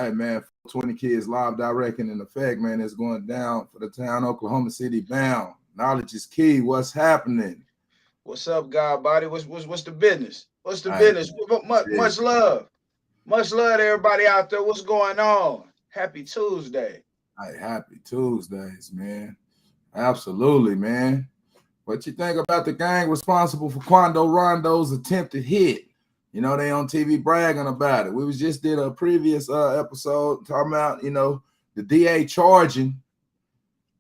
Hey, man, 20 kids live directing in effect, man. It's going down for the town, Oklahoma City bound. Knowledge is key. What's happening? What's up, God body? What's the business? What's the Hey, business? Much love. Much love to everybody out there. What's going on? Happy Tuesday. happy Tuesdays, man. Absolutely, man. What you think about the gang responsible for Quando Rondo's attempted hit? You know, they on TV bragging about it. We was just did a previous episode talking about, the DA charging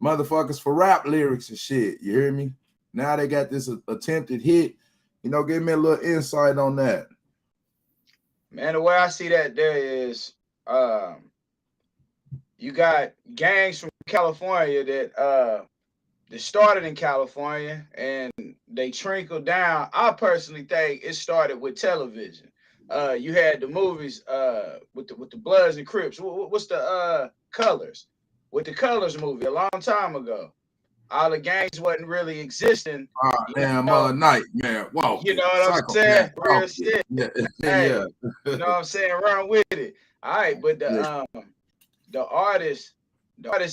motherfuckers for rap lyrics and shit. You hear me? Now they got this attempted hit. Give me a little insight on that. Man, the way I see that there is you got gangs from California that started in California and they trickled down. I personally think it started with television. You had the movies with the Bloods and Crips. What's the Colors? With the Colors movie a long time ago. All the gangs wasn't really existing. Damn, nightmare. Whoa. You know what I'm saying? Real shit. Yeah. Hey, Yeah. you know what I'm saying? Run with it. All right, but the artists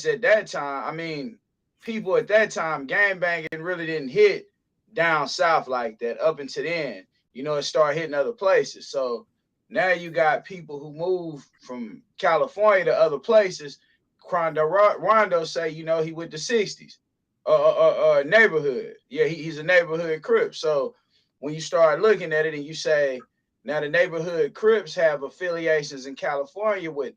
at that time, I mean, people at that time, gang banging really didn't hit down south like that up until then. It started hitting other places. So now you got people who move from California to other places. Rondo say, he with the 60s neighborhood. Yeah, he's a neighborhood Crip. So when you start looking at it and you say, now the neighborhood Crips have affiliations in California with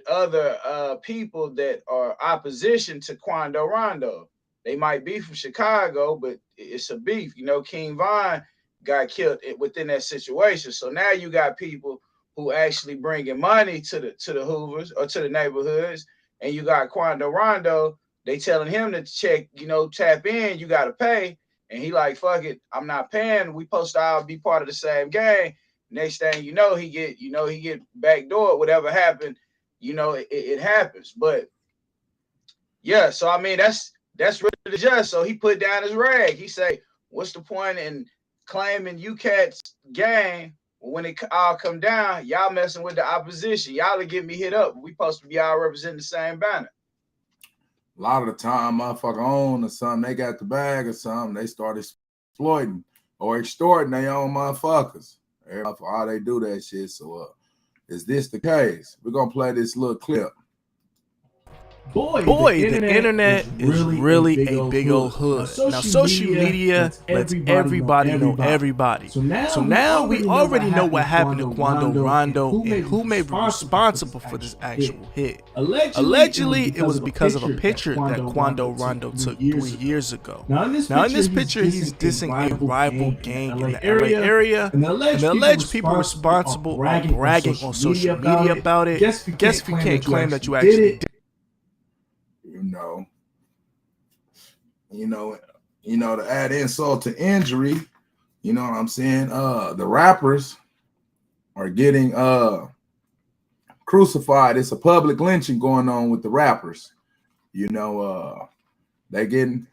other people that are opposition to Quando Rondo. They might be from Chicago, but it's a beef. King Von got killed within that situation. So now you got people who actually bringing money to the Hoovers or to the neighborhoods, and you got Quando Rondo. They telling him to check, tap in. You got to pay, and he like, fuck it, I'm not paying. We supposed to all be part of the same gang. Next thing he get backdoored. Whatever happened. It happens. But yeah, so I mean that's really the judge. So he put down his rag. He say, what's the point in claiming you cats gang when it all come down? Y'all messing with the opposition. Y'all will get me hit up. We supposed to be all representing the same banner. A lot of the time, motherfucker own or something, they got the bag or something, they start exploiting or extorting their own motherfuckers. For how they do that shit. So is this the case? We're gonna play this little clip. Boy, the internet is really a big old hood. Now, social media lets everybody know everybody. So now we already know what happened to Quando Rondo and who may be responsible for this actual hit. Allegedly, it was because of a picture that Quando Rondo took 3 years ago. Now, in this picture, he's dissing a rival gang in the LA area, and the alleged people responsible are bragging on social media about it. Guess if you can't claim that you actually did. To add insult to injury, you know what I'm saying? The rappers are getting crucified. It's a public lynching going on with the rappers. They're getting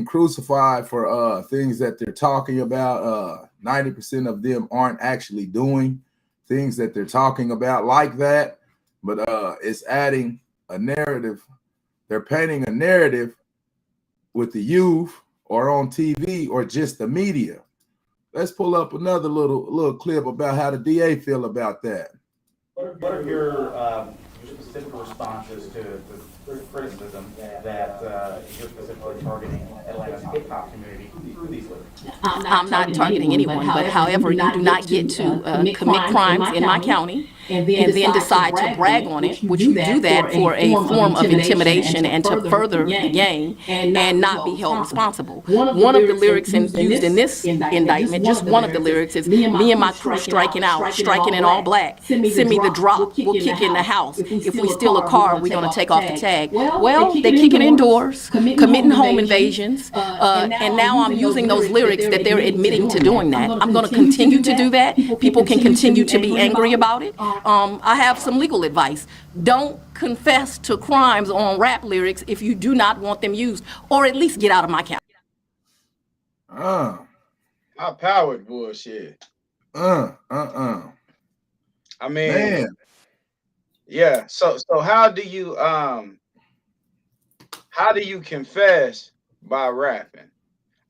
crucified for things that they're talking about. 90% of them aren't actually doing things that they're talking about like that, but it's adding a narrative. They're painting a narrative with the youth or on TV or just the media. Let's pull up another little clip about how the DA feel about that. What are your specific responses to the criticism that you're specifically targeting Atlanta's hip hop community through these lyrics? I'm not targeting anyone, but however, you do not get to commit crimes in my county and then decide to brag on it, which you do that for a form of intimidation and to further the gang and not be held responsible. One of the lyrics used in this indictment, just one of the lyrics, is me and my crew striking in all black. Send me the drop, we'll kick in the house. If we steal a car, we're going to take off the tag. Well, they're kicking indoors, committing home invasions, and now I'm using those lyrics that they're admitting to doing that. I'm going to continue to do that. People can continue to be angry about it. I have some legal advice. Don't confess to crimes on rap lyrics if you do not want them used, or at least get out of my county. High powered bullshit. I mean, man. Yeah. So how do you confess by rapping?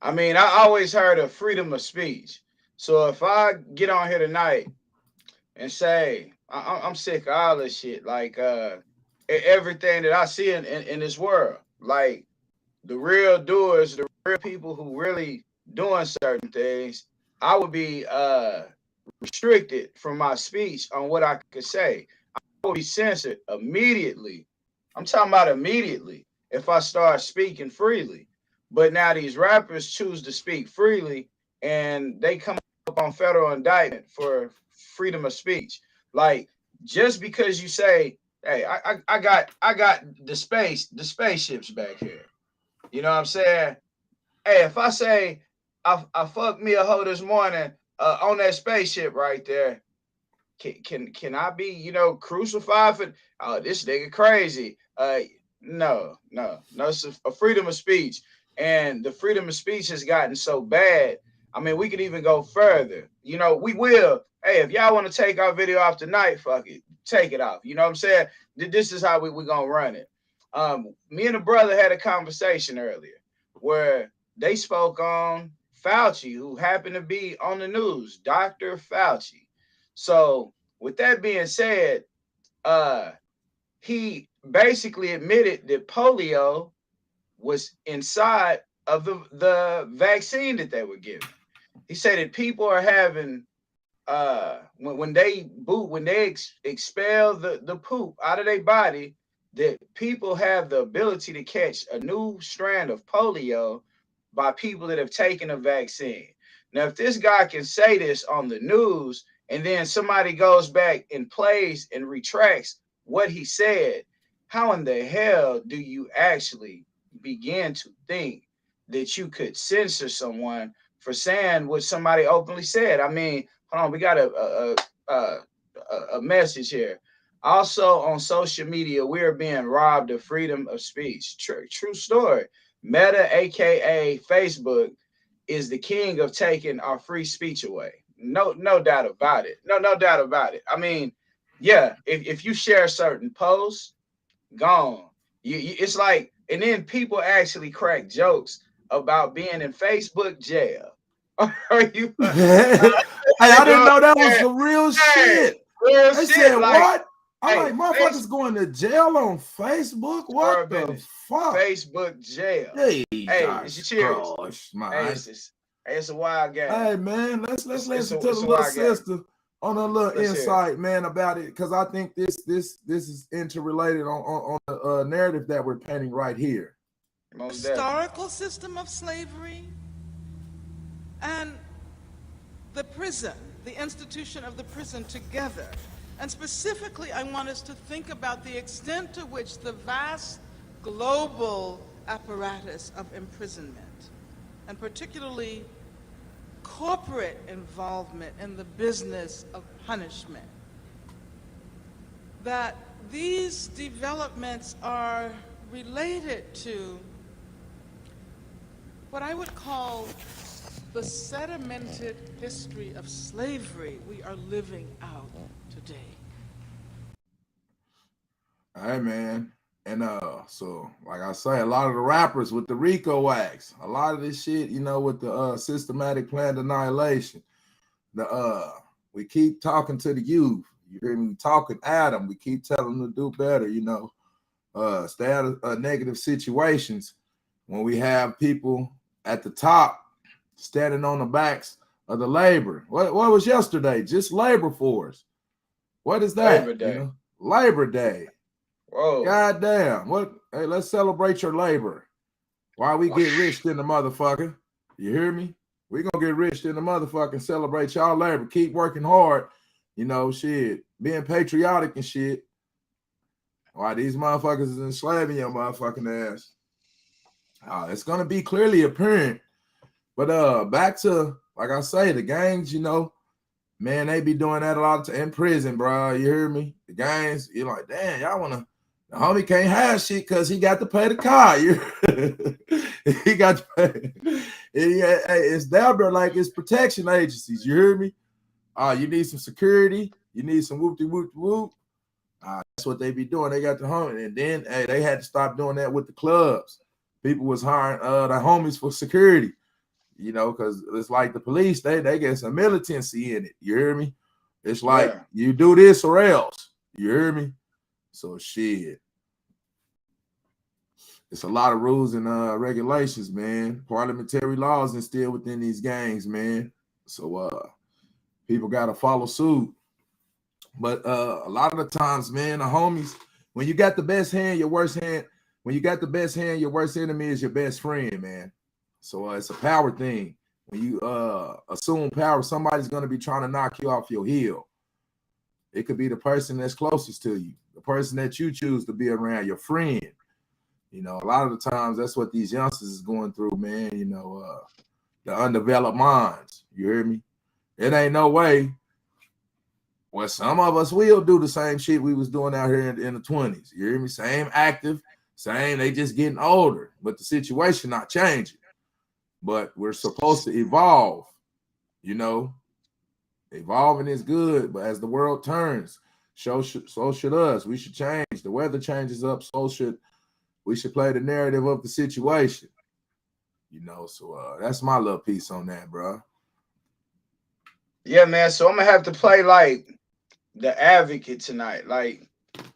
I mean, I always heard of freedom of speech. So if I get on here tonight and say I'm sick of all this shit, like everything that I see in this world, like the real doers, the real people who really doing certain things, I would be restricted from my speech on what I could say. I would be censored immediately. I'm talking about immediately if I start speaking freely. But now these rappers choose to speak freely and they come up on federal indictment for freedom of speech. Like just because you say, hey, I got the spaceships back here. You know what I'm saying? Hey, if I say I fucked me a hoe this morning on that spaceship right there, can I be, crucified for this nigga crazy? No, it's a freedom of speech. And the freedom of speech has gotten so bad. I mean, we could even go further. We will. Hey, if y'all want to take our video off tonight, fuck it. Take it off. You know what I'm saying? This is how we gonna run it. Me and a brother had a conversation earlier where they spoke on Fauci, who happened to be on the news, Dr. Fauci. So with that being said, he basically admitted that polio was inside of the vaccine that they were giving. He said that people are having when they expel the poop out of their body, that people have the ability to catch a new strand of polio by people that have taken a vaccine. Now, if this guy can say this on the news and then somebody goes back and plays and retracts what he said, how in the hell do you actually begin to think that you could censor someone for saying what somebody openly said? I mean, hold on, we got a message here. Also on social media, we are being robbed of freedom of speech. True story. Meta, aka Facebook, is the king of taking our free speech away. No doubt about it. No doubt about it. I mean, yeah, if you share certain posts, gone. It's like, and then people actually crack jokes about being in Facebook jail. Are you? Hey, I You didn't know know that what I'm was saying? some real Hey, shit. real They shit. said Like, what? I'm hey, like, motherfuckers going to jail on Facebook? for a What the minute, fuck? Facebook jail. Hey, it's Jesus cheers. Christ, Hey, man. it's a wild game. Hey man, let's listen to the It's a little wild game. sister on a little Let's hear it. insight, man, about it, because I think this is interrelated on the narrative that we're painting right here. Most definitely. Historical system of slavery and the prison, the institution of the prison together. And specifically, I want us to think about the extent to which the vast global apparatus of imprisonment, and particularly corporate involvement in the business of punishment, that these developments are related to what I would call the sedimented history of slavery we are living out today. Hey man. And so like I say, a lot of the rappers with the RICO acts, a lot of this shit, with the systematic planned annihilation. We keep talking to the youth. You hear me talking at them. We keep telling them to do better, stay out of negative situations. When we have people at the top standing on the backs of the labor. What was yesterday? Just labor force. What is that? Labor Day. Labor Day. Whoa. God damn. What? Hey, let's celebrate your labor. Why we get rich in the motherfucker? You hear me? We gonna get rich in the motherfucker and celebrate y'all labor. Keep working hard. Shit. Being patriotic and shit. Why these motherfuckers is enslaving your motherfucking ass. It's gonna be clearly apparent. But back to, like I say, the gangs, man, they be doing that a lot in prison, bro. You hear me? The gangs, you're like, damn, y'all wanna. The homie can't have shit because he got to pay the car. He got to pay. It's down there like it's protection agencies. You hear me? You need some security. You need some whoop-de-whoop-de-whoop. That's what they be doing. They got the homie, and then hey, they had to stop doing that with the clubs. People was hiring the homies for security, you know, because it's like the police. They get some militancy in it. You hear me? It's like you do this or else. You hear me? So shit. It's a lot of rules and regulations, man. Parliamentary laws instilled within these gangs, man. So people gotta follow suit. But a lot of the times, man, the homies, when you got the best hand, your worst hand, when you got the best hand, your worst enemy is your best friend, man. So it's a power thing. When you assume power, somebody's gonna be trying to knock you off your heel. It could be the person that's closest to you, the person that you choose to be around, your friend. You know, a lot of the times that's what these youngsters is going through, man. You know, the undeveloped minds. You hear me? It ain't no way. Well, some of us will do the same shit we was doing out here in the 20s. You hear me? Same active, same, they just getting older, but the situation not changing. But we're supposed to evolve, you know. Evolving is good, but as the world turns, so should us. We should change. The weather changes up, we should play the narrative of the situation. You know, so that's my little piece on that, bro. Yeah, man. So I'm gonna have to play like the advocate tonight. Like,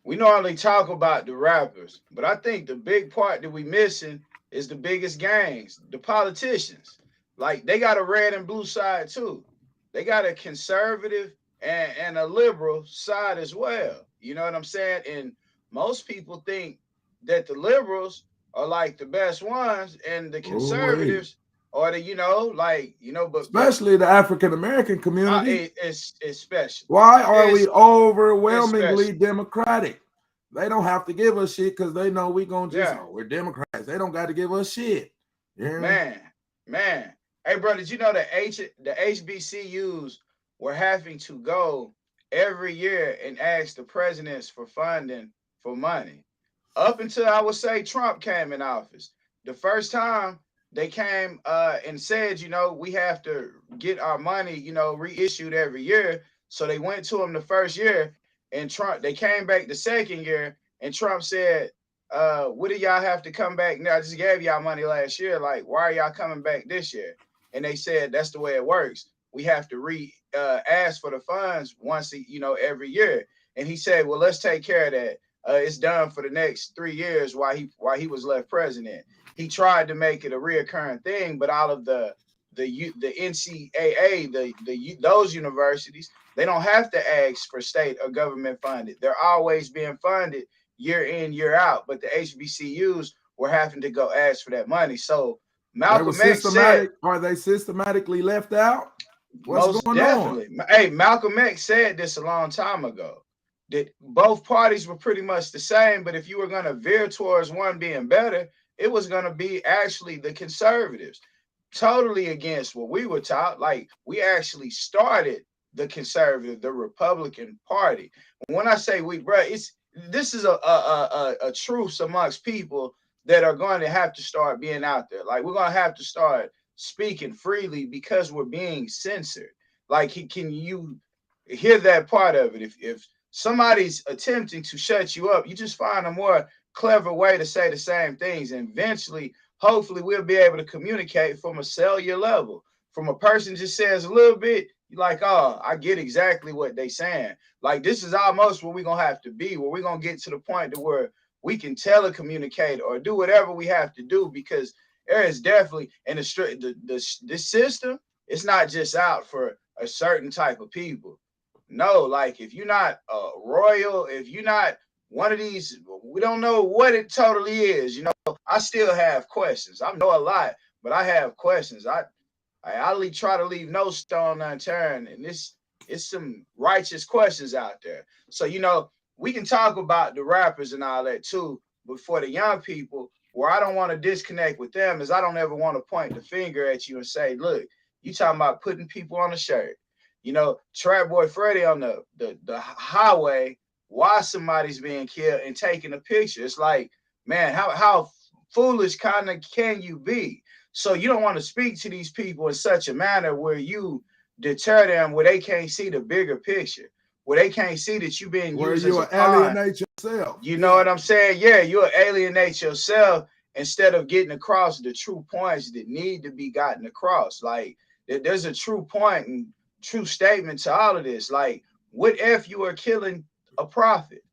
we normally talk about the rappers, but I think the big part that we missing is the biggest gangs, the politicians. Like, they got a red and blue side too. They got a conservative and a liberal side as well. You know what I'm saying? And most people think that the liberals are like the best ones, and the conservatives are the, but especially the African American community. It's special. Why are we overwhelmingly Democratic? They don't have to give us shit because they know we gonna just we're Democrats. They don't got to give us shit. You hear me? Man. Hey, bro, did you know the HBCUs were having to go every year and ask the presidents for funding for money? Up until, I would say, Trump came in office. The first time they came and said, we have to get our money, reissued every year. So they went to him the first year, and they came back the second year, and Trump said, what do y'all have to come back now? I just gave y'all money last year. Like, why are y'all coming back this year? And they said, that's the way it works. We have to ask for the funds once, every year. And he said, well, let's take care of that. It's done for the next 3 years while he was left president. He tried to make it a reoccurring thing, but all of the NCAA, those universities, they don't have to ask for state or government funded. They're always being funded year in, year out. But the HBCUs were having to go ask for that money. So Malcolm X said, are they systematically left out? What's most going definitely on? Hey, Malcolm X said this a long time ago, that both parties were pretty much the same, but if you were going to veer towards one being better, it was going to be actually the conservatives, totally against what we were taught. Like, we actually started the conservative, the Republican Party. When I say we, bro, this is a truce amongst people that are going to have to start being out there. Like, we're going to have to start speaking freely because we're being censored. Like, can you hear that part of it? If somebody's attempting to shut you up, you just find a more clever way to say the same things. And eventually, hopefully, we'll be able to communicate from a cellular level. From a person just says a little bit, you're like, oh, I get exactly what they're saying. Like, this is almost where we're going to have to be, where we're going to get to the point to where we can telecommunicate or do whatever we have to do, because there is definitely, and this system, it's not just out for a certain type of people. No, like, if you're not royal, if you're not one of these, we don't know what it totally is. I still have questions. I know a lot, but I have questions. I try to leave no stone unturned, and it's some righteous questions out there. So, we can talk about the rappers and all that too, but for the young people, where I don't want to disconnect with them is I don't ever want to point the finger at you and say, look, you talking about putting people on a shirt. Trap Boy Freddy on the highway while somebody's being killed and taking a picture. It's like, man, how foolish kind of can you be? So you don't want to speak to these people in such a manner where you deter them, where they can't see the bigger picture, where they can't see that you being where used you as a pawn. alienate yourself. You know what I'm saying? Yeah, you'll alienate yourself instead of getting across the true points that need to be gotten across. Like, there's a true point and true statement to all of this. Like, what if you are killing a prophet?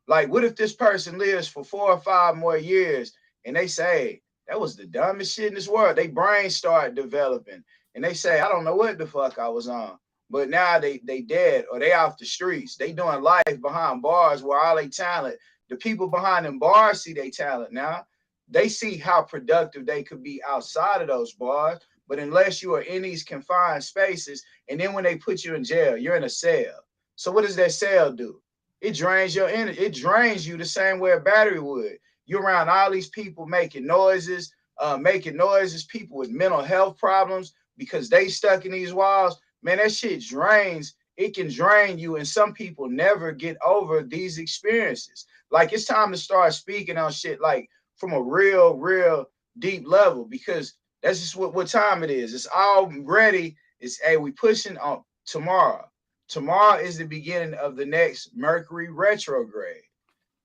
Like, what if this person lives for 4 or 5 more years and they say, that was the dumbest shit in this world? They brains start developing and they say, I don't know what the fuck I was on. But now they dead or they off the streets. They doing life behind bars where all they talent, the people behind them bars see they talent now. They see how productive they could be outside of those bars. But unless you are in these confined spaces, and then when they put you in jail, you're in a cell. So what does that cell do? It drains your energy. It drains you the same way a battery would. You're around all these people making noises, people with mental health problems because they stuck in these walls. Man, that shit drains. It can drain you, and some people never get over these experiences. Like, it's time to start speaking on shit like from a real deep level, because that's just what time it is. It's already, hey, we pushing on tomorrow. Tomorrow is the beginning of the next Mercury retrograde.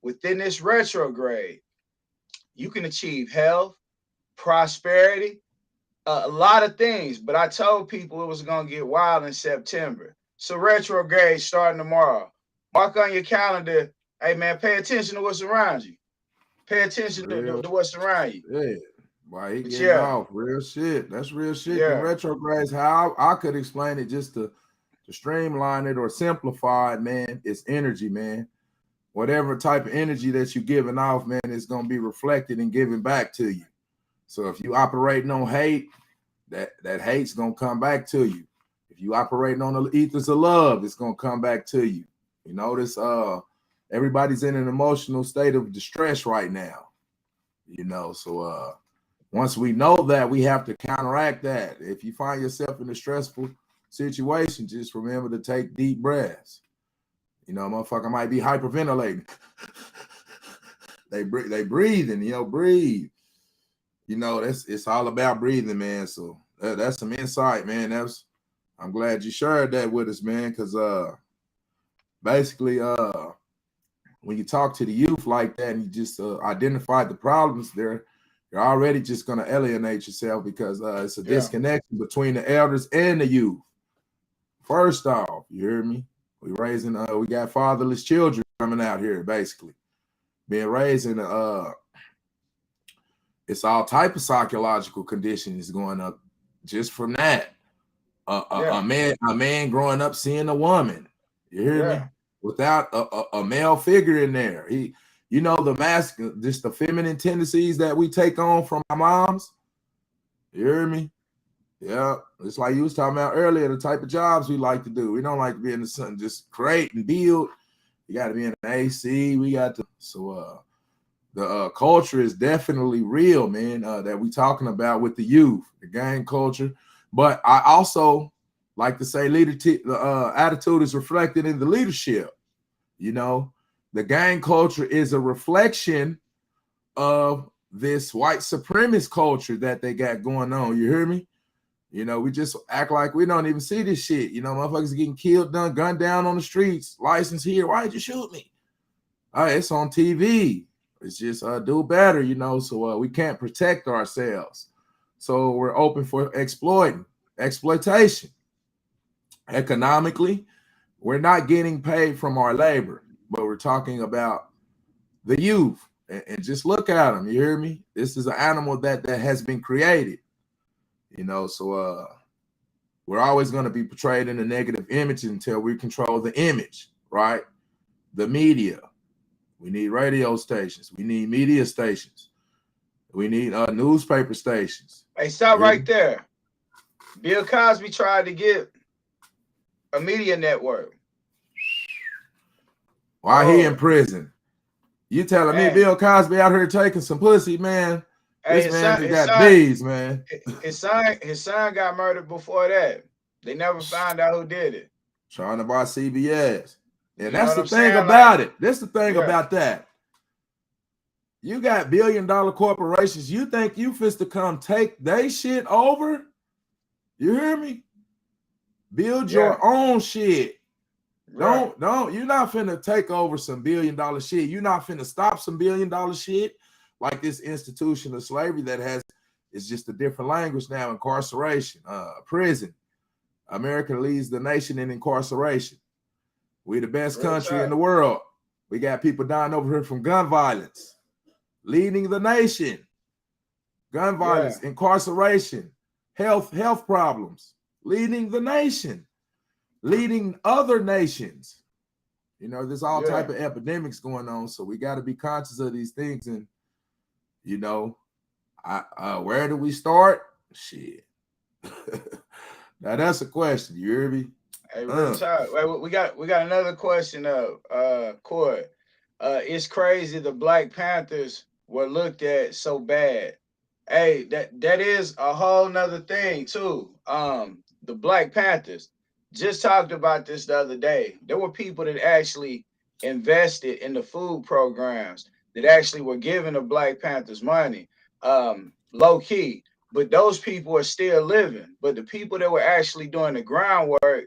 Within this retrograde, you can achieve health, prosperity, a lot of things. But I told people it was going to get wild in September. So retrograde starting tomorrow. Mark on your calendar. Hey, man, pay attention to what's around you. Pay attention to what's around you. Yeah. Why he getting off? Real shit. That's real shit. Yeah. The retrogrades, how I could explain it just to streamline it or simplify it, man, it's energy, man. Whatever type of energy that you're giving off, man, it's going to be reflected and given back to you. So if you operating on hate, that hate's going to come back to you. If you operating on the ethers of love, it's going to come back to you. You notice everybody's in an emotional state of distress right now. You know, so once we know that, we have to counteract that. If you find yourself in a stressful situation, just remember to take deep breaths. You know, motherfucker might be hyperventilating. they breathing, you know, breathe. You know, it's all about breathing, man. So that's some insight, man. I'm glad you shared that with us, man, because basically when you talk to the youth like that and you just identify the problems there, you're already just going to alienate yourself because it's a disconnection between the elders and the youth. First off, you hear me? We got fatherless children coming out here, basically being raised in it's all type of psychological conditions going up just from that. A man growing up seeing a woman, you hear me? Without a male figure in there. You know, just the feminine tendencies that we take on from our moms. You hear me? Yeah, it's like you was talking about earlier, the type of jobs we like to do. We don't like to be in the sun, just create and build. You got to be in the AC. The culture is definitely real, man, that we talking about with the youth, the gang culture. But I also like to say the attitude is reflected in the leadership. You know, the gang culture is a reflection of this white supremacist culture that they got going on. You hear me? You know, we just act like we don't even see this shit. You know, motherfuckers getting killed, gunned down on the streets, license here. Why'd you shoot me? It's on TV. It's just do better, you know, so we can't protect ourselves. So we're open for exploitation. Economically, we're not getting paid from our labor, but we're talking about the youth. And just look at them, you hear me? This is an animal that has been created. You know, so we're always going to be portrayed in a negative image until we control the image, right? The media. We need radio stations. We need media stations. We need newspaper stations. Hey, stop right there. Bill Cosby tried to get a media network. Why he in prison? You telling me Bill Cosby out here taking some pussy, man? Hey, this man got bees, man. His son got murdered before that. They never found out who did it. Trying to buy CBS. And that's the thing about it. That's the thing about that. You got billion-dollar corporations. You think you fist to come take they shit over? You hear me? Build your own shit. Right. Don't, you're not finna take over some $1 billion shit. You're not finna stop some $1 billion shit like this institution of slavery that has, it's just a different language now, incarceration, prison. America leads the nation in incarceration. We're the best country in the world. We got people dying over here from gun violence, leading the nation. Gun violence, incarceration, health problems, leading the nation, leading other nations. You know, there's all type of epidemics going on, so we got to be conscious of these things. And you know, where do we start? Shit. Now that's a question. You hear me? Hey, real talk. Wait, we got another question up, Corey. It's crazy the Black Panthers were looked at so bad. Hey, that is a whole nother thing too. The Black Panthers just talked about this the other day. There were people that actually invested in the food programs that actually were giving the Black Panthers money, low key. But those people are still living. But the people that were actually doing the groundwork,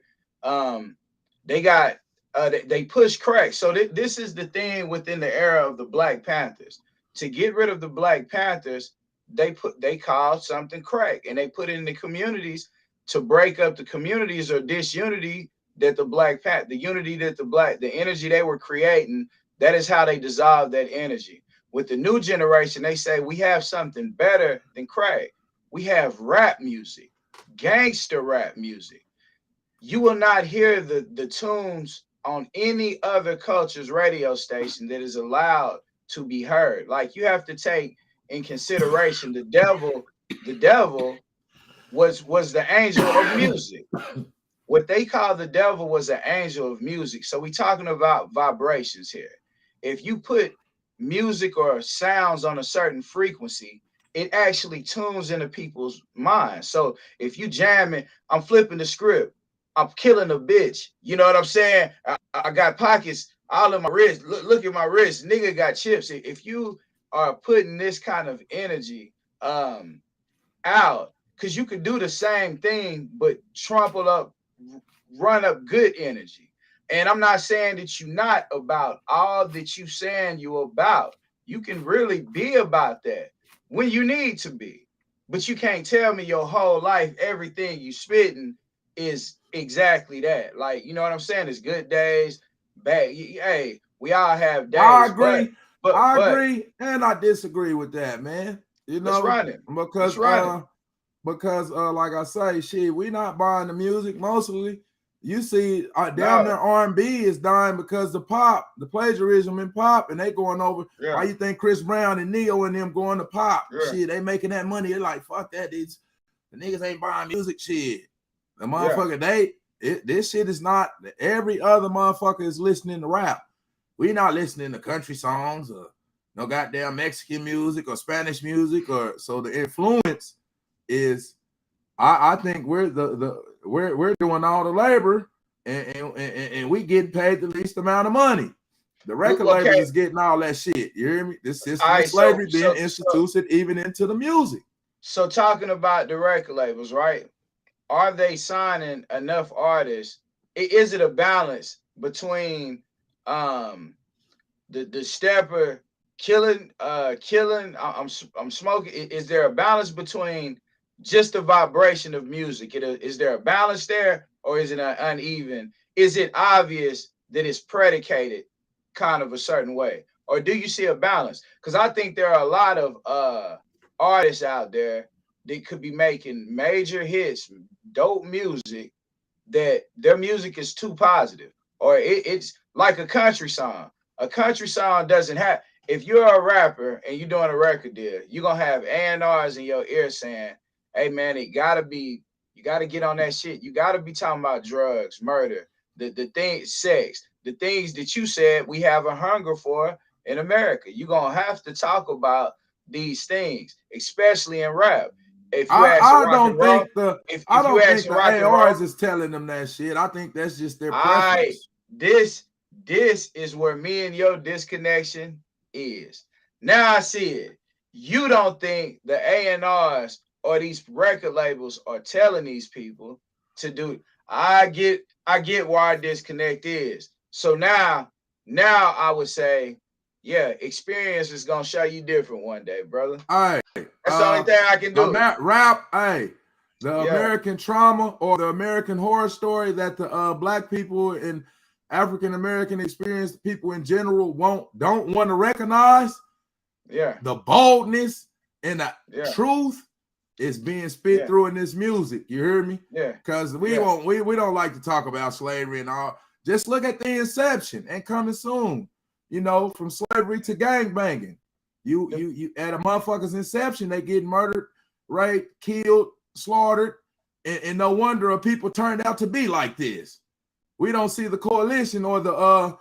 they got they push crack. So this is the thing within the era of the Black Panthers. To get rid of the Black Panthers, they called something crack, and they put it in the communities to break up the communities or disunity that the energy they were creating. That is how they dissolved that energy. With the new generation, they say we have something better than crack. We have rap music, gangster rap music. You will not hear the tunes on any other culture's radio station that is allowed to be heard. Like, you have to take in consideration the devil was the angel of music. What they call the devil was an angel of music. So we're talking about vibrations here. If you put music or sounds on a certain frequency, it actually tunes into people's minds. So if you jamming, I'm flipping the script, I'm killing a bitch. You know what I'm saying? I got pockets all in my wrist. Look at my wrist. Nigga got chips. If you are putting this kind of energy out, because you could do the same thing, but trample up, run up good energy. And I'm not saying that you're not about all that you saying you about. You can really be about that when you need to be. But you can't tell me your whole life, everything you spitting is exactly that. Like, you know what I'm saying? It's good days, bad. Hey, we all have days. I agree. But I agree, and I disagree with that, man. You know, let's run it. Because like I say, shit, we not buying the music mostly. You see, down there R&B is dying because the plagiarism in pop, and they going over. Yeah. Why you think Chris Brown and Neo and them going to pop? Yeah. Shit, they making that money. They're like, fuck that, dudes. The niggas ain't buying music. Shit, the motherfucker, this shit is not. Every other motherfucker is listening to rap. We not listening to country songs or no goddamn Mexican music or Spanish music, or so the influence is. I think we're we're doing all the labor, and we get paid the least amount of money. The record labels is getting all that shit. You hear me? This system of slavery being instituted even into the music. So talking about the record labels, right? Are they signing enough artists? Is it a balance between the stepper killing I'm smoking? Is there a balance between just the vibration of music? Is there a balance there, or is it uneven? Is it obvious that it's predicated kind of a certain way, or do you see a balance? Because I think there are a lot of artists out there that could be making major hits, dope music, that their music is too positive, or it's like a country song. A country song doesn't have. If you're a rapper and you're doing a record deal, you're gonna have A&Rs in your ear saying, hey man, you gotta get on that shit. You gotta be talking about drugs, murder, the things, sex, the things that you said we have a hunger for in America. You're gonna have to talk about these things, especially in rap. If you I don't think the ARs is telling them that shit. I think that's just their preference. This is where me and your disconnection is. Now I see it. You don't think the A&Rs or these record labels are telling these people to do. I get where our disconnect is. So now I would say, yeah, experience is gonna show you different one day, brother. All right. That's the only thing I can do. Rap, hey, the American trauma or the American horror story that the black people and African American experienced people in general don't want to recognize. Yeah. The boldness and the truth is being spit through in this music. You hear me? Yeah. Because we don't like to talk about slavery and all. Just look at the inception and coming soon. You know, from slavery to gangbanging. You at a motherfucker's inception, they get murdered, raped, killed, slaughtered, and no wonder people turned out to be like this. We don't see the coalition or the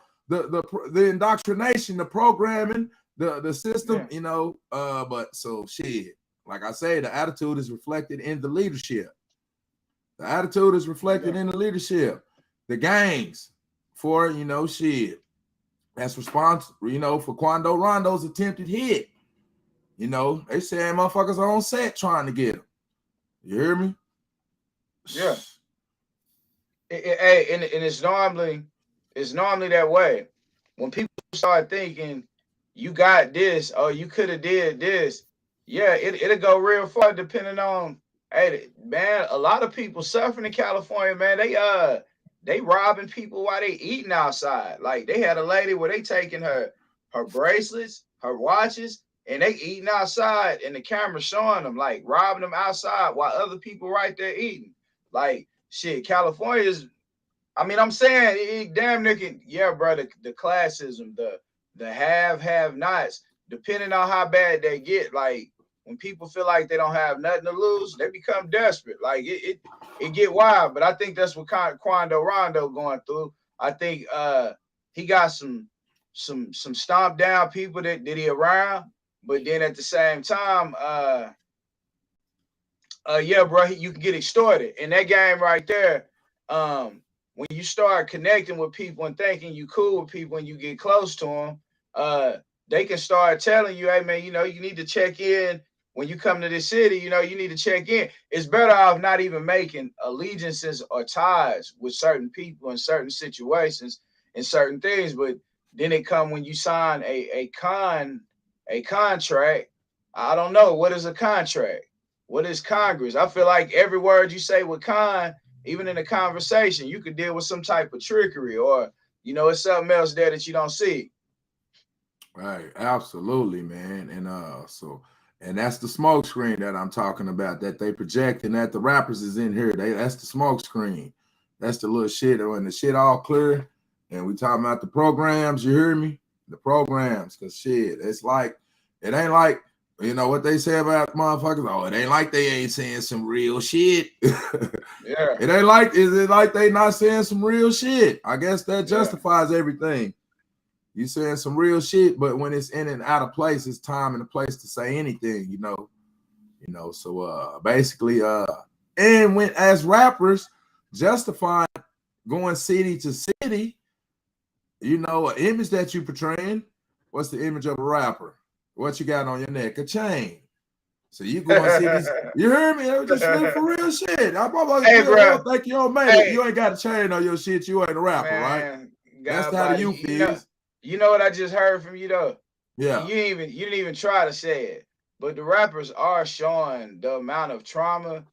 indoctrination, the programming, the system, you know. But so shit, like I say, the attitude is reflected in the leadership. The attitude is reflected in the leadership. The gangs for, you know, shit. That's responsible, you know, for Quando Rondo's attempted hit. You know, they saying motherfuckers are on set trying to get him. You hear me? Yeah. And it's normally that way. When people start thinking you got this or you could have did this, yeah, it'll go real far depending on. Hey, man, a lot of people suffering in California, man. They robbing people while they eating outside. Like they had a lady where they taking her bracelets, her watches, and they eating outside, and the camera showing them like robbing them outside while other people right there eating. Like shit, California is. I mean, I'm saying it damn near can, yeah, bro. The classism, the have-nots, depending on how bad they get. Like when people feel like they don't have nothing to lose, they become desperate. Like it get wild. But I think that's what Quando Rondo going through. I think he got some stomped down people that he around, but then at the same time, yeah, bro, you can get extorted. In that game right there, when you start connecting with people and thinking you cool with people and you get close to them, they can start telling you, hey, man, you know, you need to check in when you come to this city. You know, you need to check in. It's better off not even making allegiances or ties with certain people in certain situations and certain things. But then it come when you sign a contract. I don't know. What is a contract? What is Congress? I feel like every word you say with even in a conversation, you could deal with some type of trickery or, you know, it's something else there that you don't see. Right. Absolutely, man. And that's the smoke screen that I'm talking about that they project and that the rappers is in here. That's the smoke screen. That's the little shit when the shit all clear. And we talking about the programs, you hear me? The programs, because shit, it ain't like, you know what they say about motherfuckers? Oh, it ain't like they ain't saying some real shit. Yeah. Is it like they not saying some real shit? I guess that justifies everything. You saying some real shit, but when it's in and out of place, it's time and a place to say anything, you know. So basically, and when as rappers justifying going city to city, you know, an image that you portraying. What's the image of a rapper? What you got on your neck? A chain. So you go and see these. You hear me? It was just for real shit. I'm almost think you don't make it. You ain't got a chain on your shit. You ain't a rapper, right? That's how the youth is. You know what I just heard from you though? Yeah. You didn't even try to say it. But the rappers are showing the amount of trauma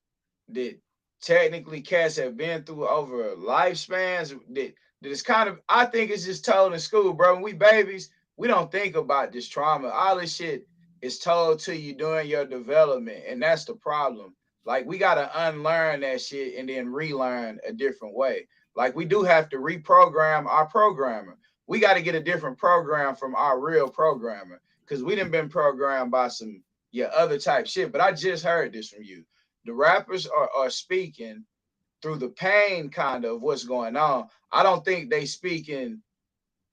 that technically cats have been through over lifespans that is kind of, I think it's just told in school, bro. When we babies, we don't think about this trauma. All this shit is told to you during your development, and that's the problem. Like, we got to unlearn that shit and then relearn a different way. Like, we do have to reprogram our programmer. We got to get a different program from our real programmer because we done been programmed by some other type shit. But I just heard this from you. The rappers are speaking through the pain kind of what's going on. I don't think they speaking,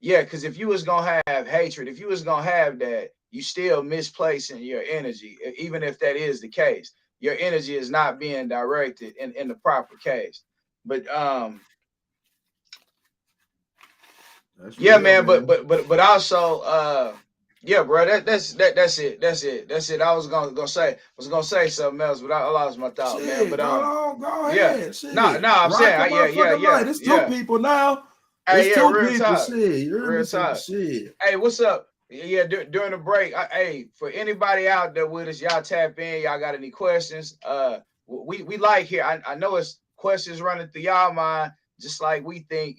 because if you was going to have hatred, if you was going to have that, you still misplacing your energy, even if that is the case. Your energy is not being directed in the proper case. But man, but also Yeah, bro. That's it. I was gonna say something else, but I lost my thought, man. Shit, But go yeah. ahead. Shit. No, I'm Rock saying, the yeah. motherfucking light. It's two people now. Hey, It's yeah, two real people. talk. Shit. You hear Real me? Some talk. shit. Hey, what's up? Yeah, during the break, hey, for anybody out there with us, y'all tap in. Y'all got any questions? We like here. I know it's questions running through y'all mind, just like we think.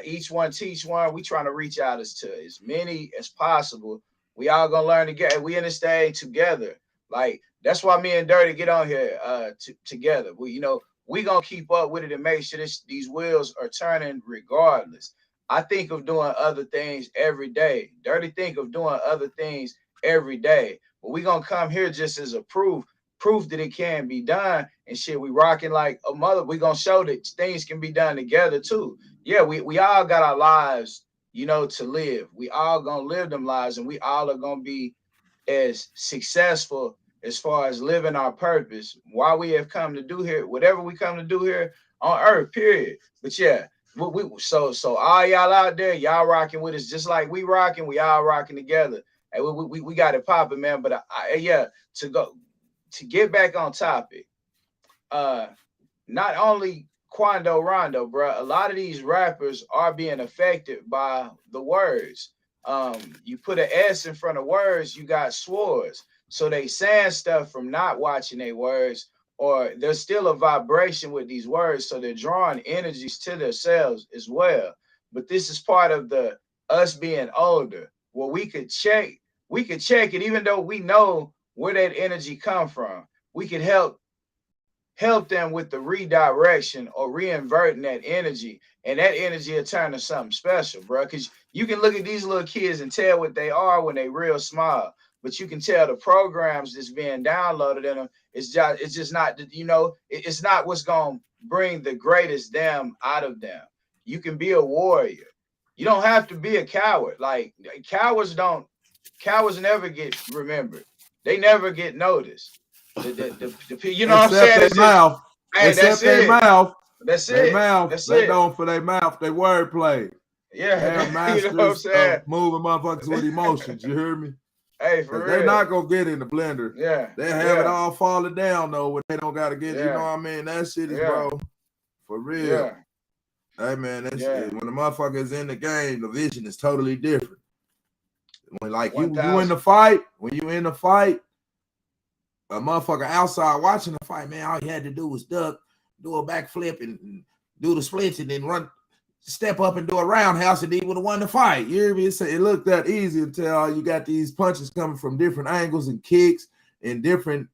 Each one teach one. We trying to reach out to as many as possible. We all gonna learn together. We in this thing together. Like that's why me and Dirty get on here together. We gonna keep up with it and make sure these wheels are turning regardless. I think of doing other things every day. Dirty think of doing other things every day. But we gonna come here just as a proof that it can be done and shit. We rocking like a mother. We gonna show that things can be done together too. Yeah, we all got our lives, to live. We all gonna live them lives, and we all are gonna be as successful as far as living our purpose. Why we have come to do here, whatever we come to do here on earth, period. But yeah. So all y'all out there, y'all rocking with us just like we rocking. We all rocking together. Hey, we got it popping, man. But to get back on topic, not only Quando Rondo, bro. A lot of these rappers are being affected by the words. You put an S in front of words, you got swords. So they saying stuff from not watching their words, or there's still a vibration with these words, so they're drawing energies to themselves as well. But this is part of the us being older, where we could check it, even though we know where that energy come from. We could help them with the redirection or reinverting that energy, and that energy will turn to something special, bro. Because you can look at these little kids and tell what they are when they real small, but you can tell the programs that's being downloaded in them. It's just not, it's not what's gonna bring the greatest them out of them. You can be a warrior. You don't have to be a coward. Like cowards never get remembered. They never get noticed. You know what I'm saying? Except their mouth. Hey, Except their mouth. That's Their it. mouth. That's they it. known for their mouth, their wordplay. Yeah, they're masters you know what I'm saying? of moving motherfuckers with emotions. You hear me? Hey, for real. They're not gonna get in the blender. Yeah. They have it all falling down though when they don't gotta get. Yeah. You know what I mean? That shit is, bro, for real. Yeah. Hey man, that's when the motherfucker is in the game, the vision is totally different. When like you in the fight, a motherfucker outside watching the fight, man, all you had to do was duck, do a backflip, and do the splits, and then step up and do a roundhouse, and he would have won the fight. You hear me? It looked that easy until you got these punches coming from different angles and kicks and different,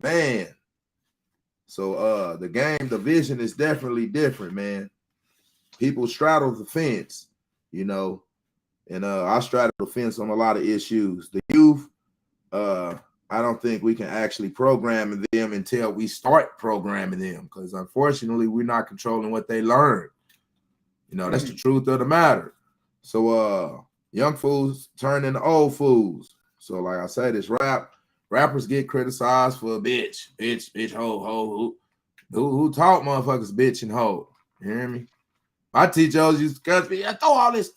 man. So the vision is definitely different, man. People straddle the fence, and I straddle the fence on a lot of issues. The youth, I don't think we can actually program them until we start programming them, because unfortunately we're not controlling what they learn. That's the truth of the matter. So young fools turn into old fools. So like I said, this rappers get criticized for bitch, hoe, who taught motherfuckers bitch and hoe. You hear me? My teachers used to cuss me. I throw all this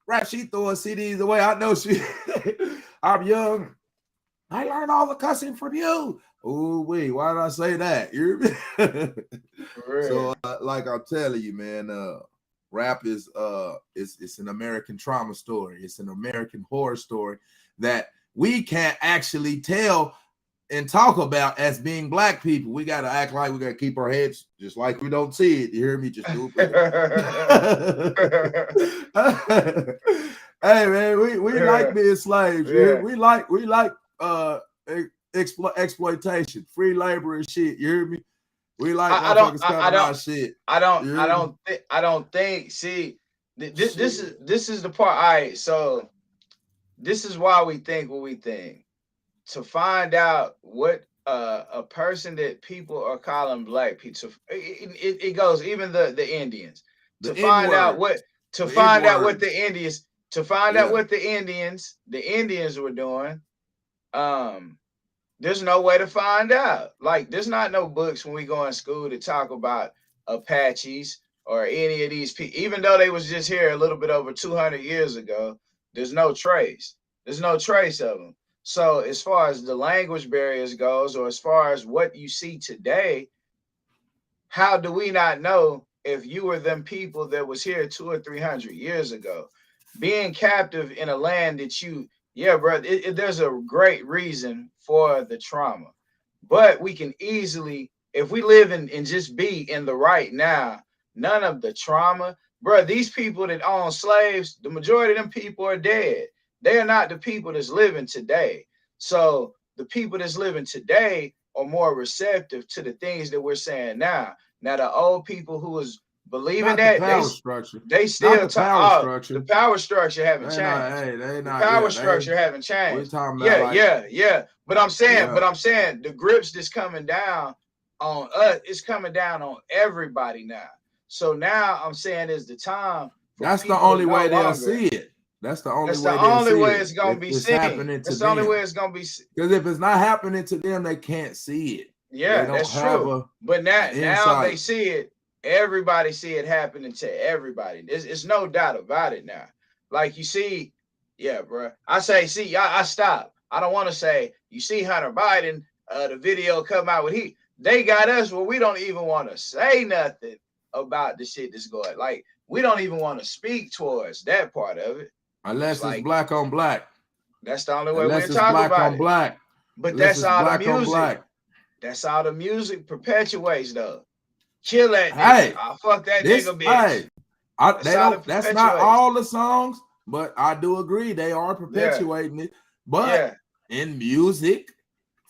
rap. She throwing CDs away. I know she. I'm young. I learned all the cussing from you. Oh wait, why did I say that? You hear me? So like I'm telling you, man, rap is it's an American trauma story. It's an American horror story that we can't actually tell and talk about as being black people. We got to act like we got to keep our heads just like we don't see it. You hear me? Just do it. Hey man, we like being slaves. Yeah. We like exploitation, free labor and shit. You hear me? We like motherfuckers coming out shit. I don't think. See, this is the part. All right, so this is why we think what we think. To find out what a person that people are calling black people, it goes even the Indians. To find out what the Indians were doing. There's no way to find out. Like, there's not no books when we go in school to talk about Apaches or any of these people. Even though they was just here a little bit over 200 years ago, there's no trace. There's no trace of them. So as far as the language barriers goes, or as far as what you see today, how do we not know if you were them people that was here 200 or 300 years ago, being captive in a land that you, yeah, bro, there's a great reason for the trauma. But we can easily, if we live in and just be in the right now, none of the trauma, bro, these people that own slaves, the majority of them people are dead. They are not the people that's living today. So the people that's living today are more receptive to the things that we're saying now. Now, the old people who was believing that, they still talk. The power structure haven't changed. The power structure haven't changed. Yeah. But I'm saying, the grips that's coming down on us, it's coming down on everybody now. So now I'm saying is the time. That's the only way they'll see it. That's the only way it's gonna be seen. That's the only way it's gonna be seen. Because if it's not happening to them, they can't see it. Yeah, that's true. But now they see it. Everybody see it happening to everybody. It's no doubt about it now. Like you see, yeah, bro. I stop. I don't want to say you see Hunter Biden. The video come out with they got us where we don't even want to say nothing about the shit that's going. Like we don't even want to speak towards that part of it. Unless it's black on black. That's the only way we're talking about it. Black. But that's all the music. That's all the music perpetuates though. Kill that nigga. I fuck that nigga bitch. That's not all the songs, but I do agree they are perpetuating it. But in music,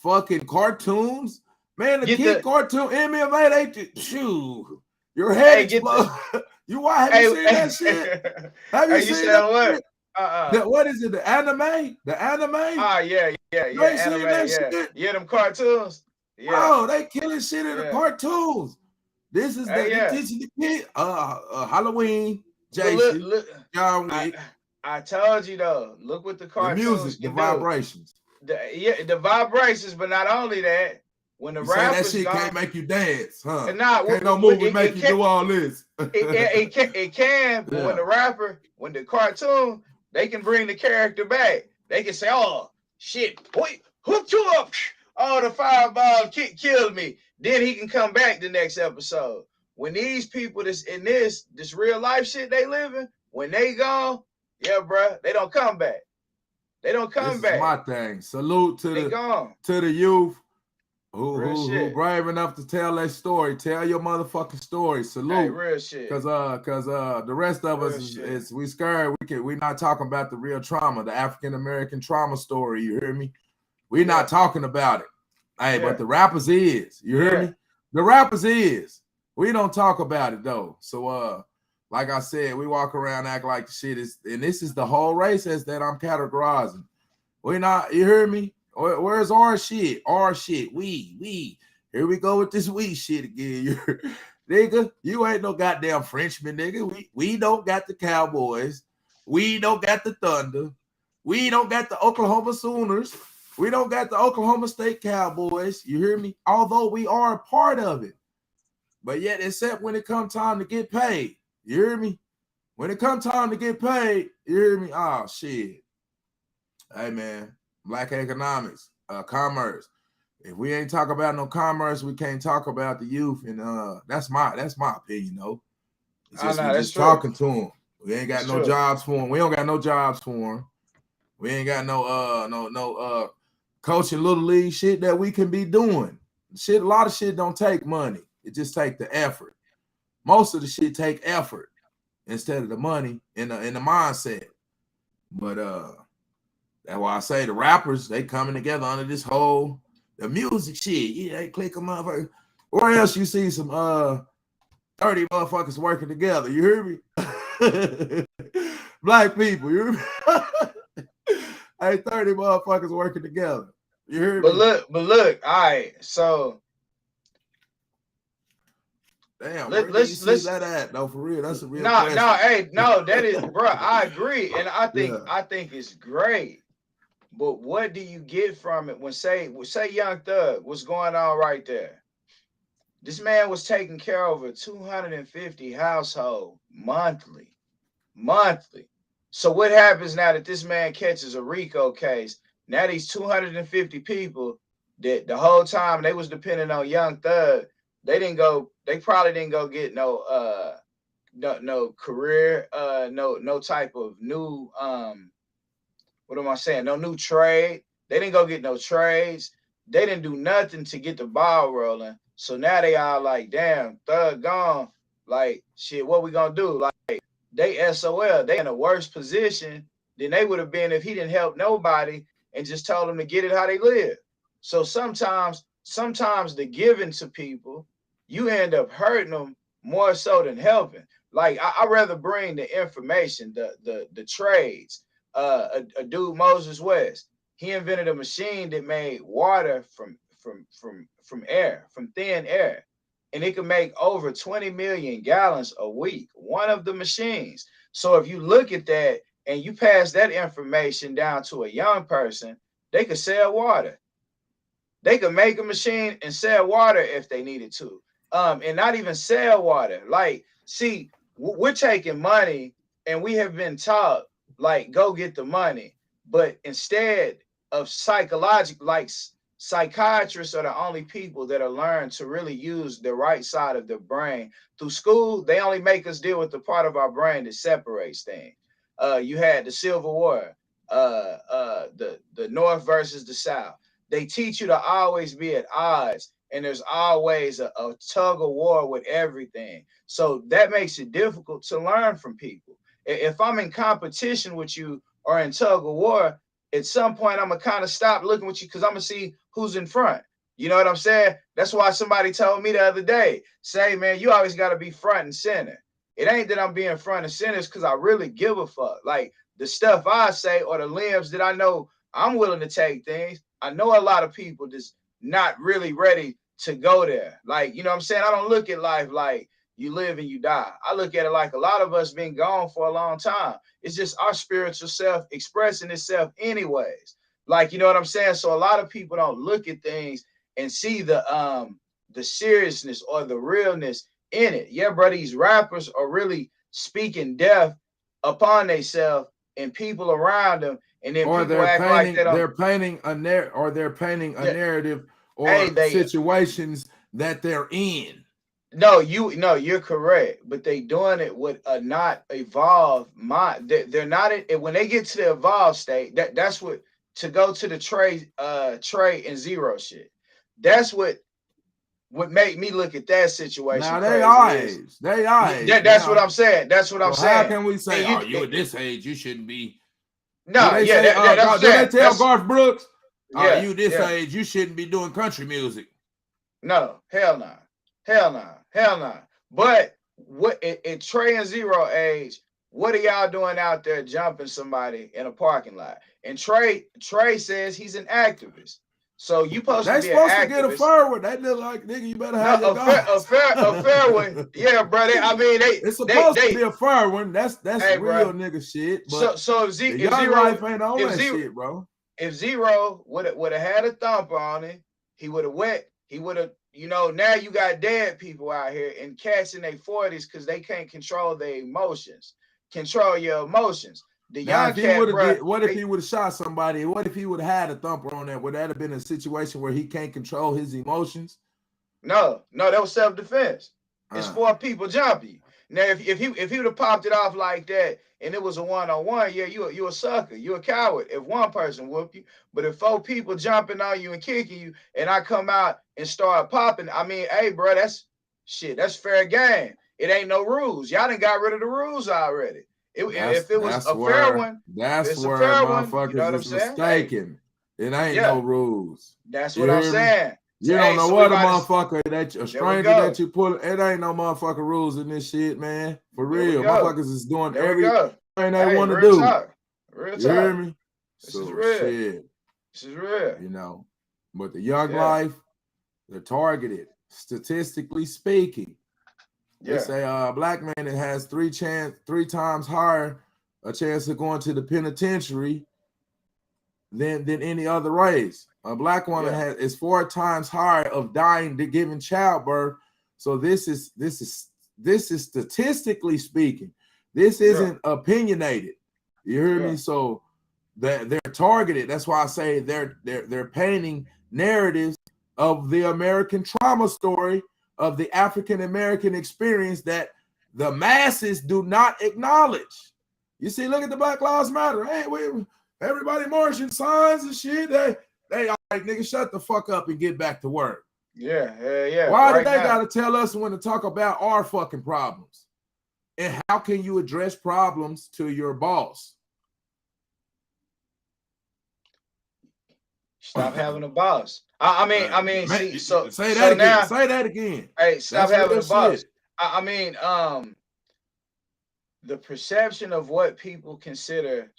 fucking cartoons, man, the kid cartoon MMA, they shoo. Your head explode. You have you seen that shit? Have you seen that what? What is it? The anime? The anime? Yeah. Anime, yeah, them cartoons. Yeah. Oh, they killing shit in the cartoons. This is teaching the kid. Halloween, Jason, John Wick. I told you though. Look what the cartoons, the music, the vibrations. The vibrations, but not only that. When the rappers that shit can't make you dance, huh? Can't no movie make you do all this. It can, but when the cartoon, they can bring the character back. They can say, "Oh shit, boy, hooked you up. Oh, the fireball killed me." Then he can come back the next episode. When these people that's in this real life shit they living, when they gone, yeah, bro, they don't come back. They don't come back. Is my thing. Salute to the youth. Who brave enough to tell their story? Tell your motherfucking story. Salute. Hey, real shit. Cause the rest of us is we scared. We not talking about the real trauma, the African American trauma story. You hear me? We not talking about it. Hey, but the rappers is. You hear me? The rappers is. We don't talk about it though. So like I said, we walk around act like the shit is, and this is the whole race as that I'm categorizing. We not. You hear me? Where's our shit? Our shit. We. Here we go with this we shit again. Nigga, you ain't no goddamn Frenchman, nigga. We don't got the Cowboys. We don't got the Thunder. We don't got the Oklahoma Sooners. We don't got the Oklahoma State Cowboys. You hear me? Although we are a part of it. But yet, except when it comes time to get paid. You hear me? When it comes time to get paid, you hear me? Oh, shit. Hey, man. Black economics, commerce. If we ain't talk about no commerce, we can't talk about the youth, and that's my opinion, though. It's just, we just talking to them. We ain't got no jobs for them. We don't got no jobs for them. We ain't got no coaching little league shit that we can be doing. Shit, a lot of shit don't take money. It just take the effort. Most of the shit take effort instead of the money in the mindset. But that's why I say the rappers, they coming together under this whole the music shit. Yeah, they click them up. Where else you see some 30 motherfuckers working together? You hear me? Black people, you hear me? Hey, 30 motherfuckers working together. You hear me? But look, all right, so damn, let's that at though, for real. That's a real question. That is, bro. I agree, and I think it's great. But what do you get from it when say Young Thug, what's going on right there? This man was taking care of over 250 households monthly. So what happens now that this man catches a RICO case? Now these 250 people that the whole time they was depending on Young Thug, they probably didn't go get no career, no type of new what am I saying? No new trade. They didn't go get no trades. They didn't do nothing to get the ball rolling. So now they all like, damn, Thug gone. Like, shit, what we gonna do? Like, they SOL. They in a worse position than they would have been if he didn't help nobody and just told them to get it how they live. So sometimes the giving to people, you end up hurting them more so than helping. Like, I rather bring the information, the trades. A dude, Moses West, he invented a machine that made water from air, from thin air, and it could make over 20 million gallons a week. One of the machines. So if you look at that and you pass that information down to a young person, they could sell water. They could make a machine and sell water if they needed to. And not even sell water. Like, see, we're taking money and we have been taught, like, go get the money. But instead of psychological, like, psychiatrists are the only people that are learned to really use the right side of the brain. Through school, they only make us deal with the part of our brain that separates things. You had the Civil War, the North versus the South. They teach you to always be at odds, and there's always a tug of war with everything. So that makes it difficult to learn from people. If I'm in competition with you or in tug of war, at some point I'm gonna kind of stop looking with you because I'm gonna see who's in front. You know what I'm saying? That's why somebody told me the other day, say, man, you always got to be front and center. It ain't that I'm being front and center, it's because I really give a fuck. Like, the stuff I say or the limbs that I know I'm willing to take things, I know a lot of people just not really ready to go there. Like, you know what I'm saying? I don't look at life like you live and you die. I look at it like a lot of us been gone for a long time. It's just our spiritual self expressing itself anyways. Like, you know what I'm saying? So a lot of people don't look at things and see the seriousness or the realness in it. Yeah, bro, these rappers are really speaking death upon themselves and people around them. And then or people act like they're painting a narrative or situations that they're in. No, you're correct, but they doing it with a not evolved mind. They're not when they get to the evolved state. That's what, to go to the Trey and Zero shit. That's what made me look at that situation. Now they eyes. That's what I'm saying. That's what I'm saying. How can we say, you at this age, you shouldn't be? No, do they tell Garth Brooks, you this age, you shouldn't be doing country music? No, hell no. But what at Trey and Zero age, what are y'all doing out there jumping somebody in a parking lot? And Trey says he's an activist. So you supposed to be supposed an activist. To get a fair one. That look like, nigga, you better have a fair one. Yeah, bro. It's supposed to be a fair one. That's real, bro, nigga shit. But so if Zero life ain't on that shit, bro. If Zero would have had a thumper on it, he would have, you know, now you got dead people out here and cats in their 40s because they can't control their emotions. Control your emotions. The young cat, bro. What if he would have shot somebody? What if he would have had a thumper on that? Would that have been a situation where he can't control his emotions? No, that was self-defense. It's 4 people jumping you. Now, if he would have popped it off like that and it was a one-on-one, yeah, you a sucker. You a coward if one person whooped you. But if 4 people jumping on you and kicking you and I come out and start popping, I mean, hey, bro, that's fair game. It ain't no rules. Y'all done got rid of the rules already. If it was a fair one, that's where motherfuckers you know is mistaken. It ain't no rules. That's what I'm saying. You don't know what a motherfucker a stranger that you pull. It ain't no motherfucking rules in this shit, man. For real, motherfuckers is doing everything they want to do. Real talk. You hear me? This is real. Shit. This is real. You know, but the young life, they're targeted. Statistically speaking, they say a black man that has 3 times higher a chance of going to the penitentiary than any other race. A black woman is 4 times higher of dying to giving childbirth. So this is statistically speaking. This isn't opinionated. You hear me? So they're targeted. That's why I say they're painting narratives of the American trauma story, of the African American experience that the masses do not acknowledge. You see, look at the Black Lives Matter. Hey, everybody marching signs and shit. They all right, nigga, shut the fuck up and get back to work. Yeah. Why do they gotta tell us when to talk about our fucking problems? And how can you address problems to your boss? Stop having a boss. I mean, see, say that again. Now, say that again. Hey, stop having a boss. Shit. I mean, the perception of what people consider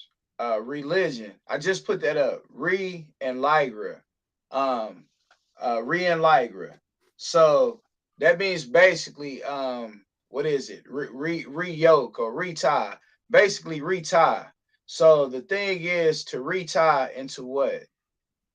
religion. I just put that up. Re and Ligra. Re and Ligra. So that means basically, what is it? Re-yoke or retie. Basically retie. So the thing is to retie into what?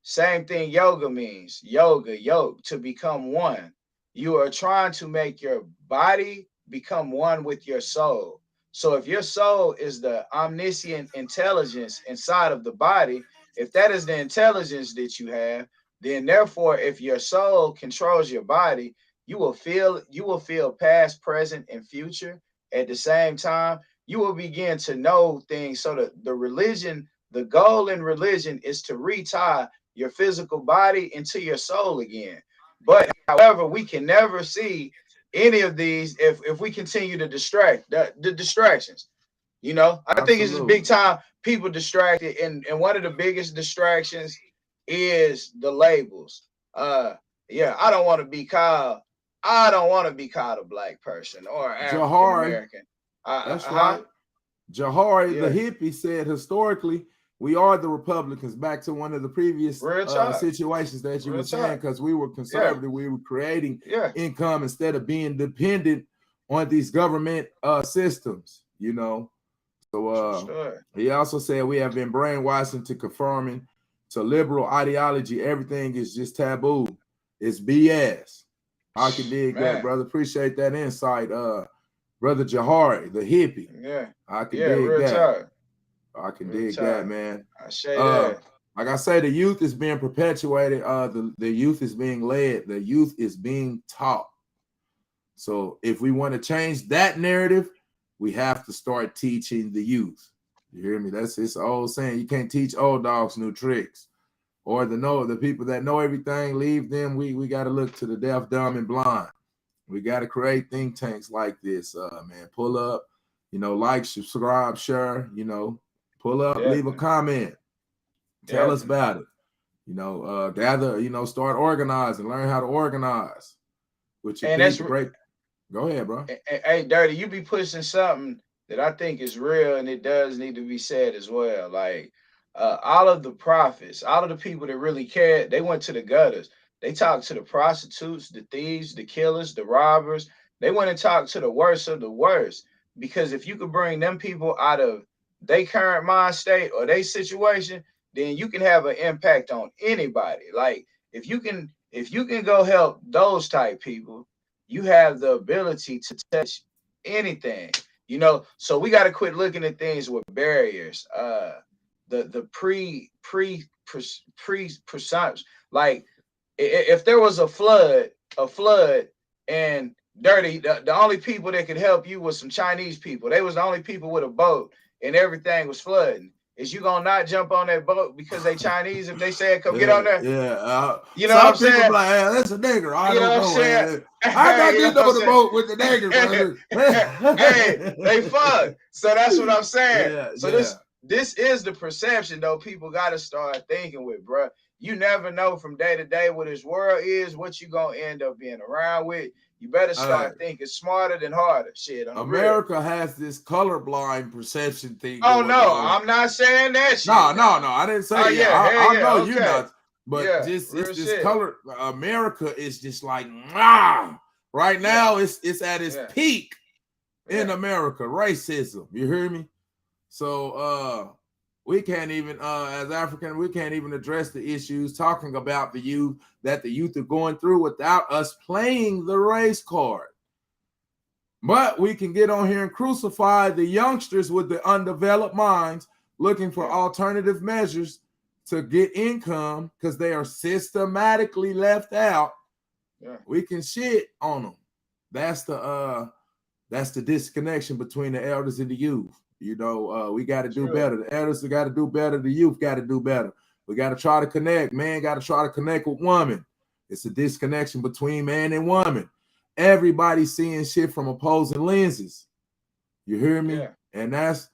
Same thing yoga means. Yoga, yoke, to become one. You are trying to make your body become one with your soul. So if your soul is the omniscient intelligence inside of the body, if that is the intelligence that you have, then therefore, if your soul controls your body, you will feel past, present, and future at the same time. You will begin to know things. So the religion, the goal in religion is to retie your physical body into your soul again. But however, we can never see any of these if we continue to distract the distractions. You know, I think it's just big time people distracted, and one of the biggest distractions is the labels. Yeah, I don't want to be called a black person or African American. That's right. Jahari, the hippie, said historically we are the Republicans. Back to one of the previous situations that you were saying, because we were conservative, we were creating income instead of being dependent on these government systems, you know. So he also said we have been brainwashed into conforming to liberal ideology. Everything is just taboo. It's BS. I can dig that, brother. Appreciate that insight, brother Jahari, the hippie. Yeah, I can dig that. Talk. I can dig that, man. I say that. Like I say, the youth is being perpetuated. The youth is being led. The youth is being taught. So if we want to change that narrative, we have to start teaching the youth. You hear me? That's this old saying. You can't teach old dogs new tricks. Or the people that know everything, leave them. We got to look to the deaf, dumb, and blind. We got to create think tanks like this, man. Pull up, like, subscribe, share, pull up, leave a comment. Tell us about it. Gather, start organizing, learn how to organize. Which is great. Go ahead, bro. Hey, Dirty, you be pushing something that I think is real, and it does need to be said as well. Like, all of the prophets, all of the people that really cared, they went to the gutters. They talked to the prostitutes, the thieves, the killers, the robbers. They went and talked to the worst of the worst. Because if you could bring them people out of their current mind state or their situation, then you can have an impact on anybody. Like, if you can go help those type people, you have the ability to touch anything. So we got to quit looking at things with barriers. The presumption, like, if there was a flood, and Dirty, the only people that could help you was some Chinese people. They was the only people with a boat, and everything was flooding. Is you gonna not jump on that boat because they Chinese if they say come get on there? Yeah, you know what I'm saying? Like, hey, that's a nigger. I don't know. I got get on the boat with the nigger, brother. Hey, they fuck. So that's what I'm saying. This is the perception though. People got to start thinking with, bro. You never know from day to day what this world is, what you gonna end up being around with. You better start thinking smarter than harder. Shit, America has this colorblind perception thing. Oh no, I'm not saying that shit. No, I didn't say that. I know you not. But it's this color. America is just like, right now it's at its peak in America. Racism. You hear me? So we can't even, as African, we can't even address the issues talking about the youth that the youth are going through without us playing the race card. But we can get on here and crucify the youngsters with the undeveloped minds looking for alternative measures to get income because they are systematically left out, we can shit on them. That's the disconnection between the elders and the youth. You know, we got to do better. The elders got to do better. The youth got to do better. We got to try to connect. Man got to try to connect with woman. It's a disconnection between man and woman. Everybody's seeing shit from opposing lenses. You hear me? Yeah. And that's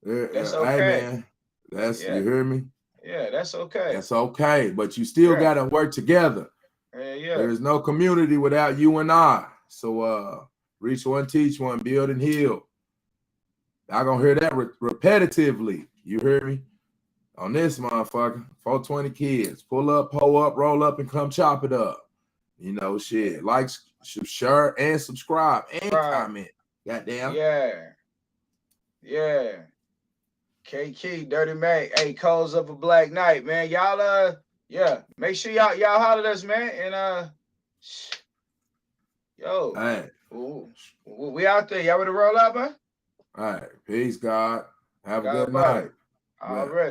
okay. Hey man, you hear me? Yeah, that's okay. That's okay, but you still got to work together. There is no community without you and I. So reach one, teach one, build and heal. I'm gonna hear that repetitively. You hear me? On this motherfucker, 420 kids. Pull up, pull up, roll up, and come chop it up. You know, shit. Like, share, and subscribe, and comment. Goddamn. Yeah. KK, Dirty Mac. Hey, calls up a black night, man. Y'all, make sure y'all holler at us, man. And hey, we out there. Y'all ready to roll up, huh? All right. Peace, God. Have a good night. night. All right.